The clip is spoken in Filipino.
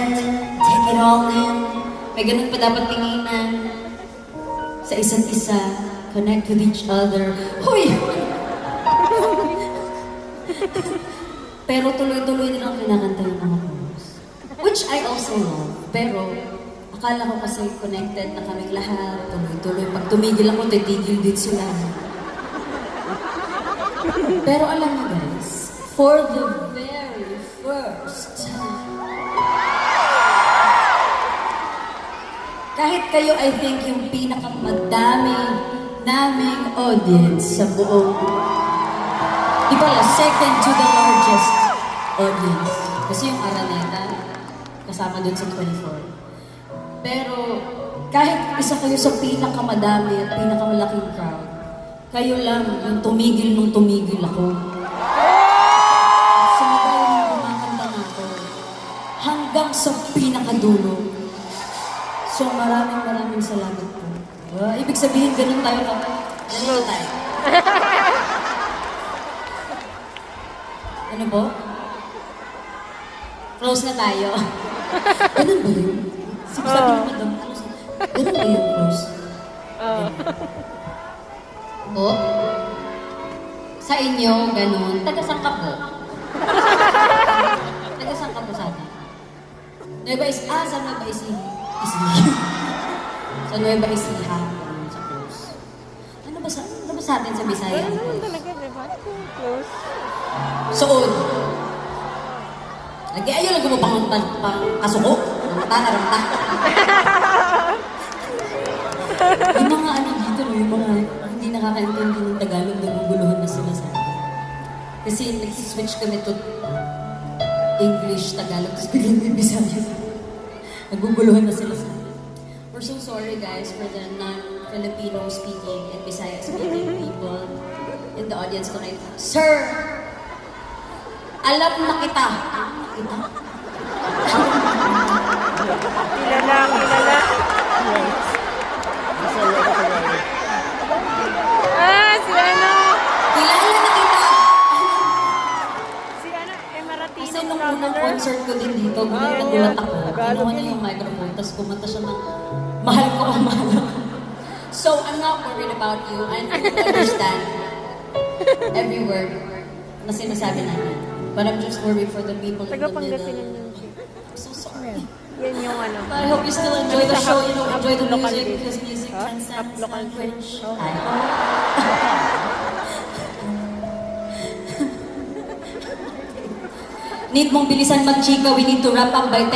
present, take it all in. May ganun pa dapat tinginan. Sa isa't isa, connect with each other. Huy! Pero tuloy-tuloy din ang kinakanta yung mga chorus. Which I also love. Pero, akala ko kasi connected na kaming lahat. Tuloy-tuloy. Pag tumigil ako, titigil din sila. Pero alam niyo guys, for the very first time, kahit kayo, I think, yung pinakamadami naming audience sa buong, di pala, second to the largest audience. Kasi yung Araneta, kasama dun sa 24. Pero, kahit isa kayo sa pinakamadami at pinakamalaking crowd, kayo lang yung tumigil nung tumigil ako. Sumabay yung kumakanta na ako. Hanggang sa pinakadulo. So maraming salamat po. Ibig sabihin, ganun tayo kapag. Ganun tayo. Ano po? Close na tayo. Ganun ba yun? Sabi naman daw, close na. Ganun ba yung close? Po? Sa inyo, ganun. Taga-saan ka po? Taga-saan ka po sa atin? Sa Nueva Ecija. Sa Nueva Ecija. Sa close. Ano ba sa atin sa Bisaya? Ano talaga, diba? Close. Suod. Lagi ayaw lang gumupang kasuko. Ramata na ramata. Yung mga ano dito, yung mga hindi nakakaintindi ng Tagalog, naguguluhan na sila sa akin. Kasi nag-switch kami to English, Tagalog, tapos biglang may Bisaya. Naguguluhan na sila sa akin. We're so sorry guys for the non-Filipino speaking and Bisaya speaking people in the audience tonight. Sir! Alam na kita! Kita? Kilala. Si ano? Kilala na kita! Si ano, Emaratino. Kasi nung unang concert ko din dito, gulat ako. Kinuha niya yung microphone, tapos kumanta siya ng mahal ko ang mahal ako. So, I'm not worried about you. I understand every word na sinasabi natin. But I'm just worried for the people in the middle. Taga-Pangasinan yun siya. I'm so sorry. Yan yung ano. But I hope you still enjoy the show, enjoy the music, because music transcends language. Need mong bilisan mag-chika, we need to wrap up by 10.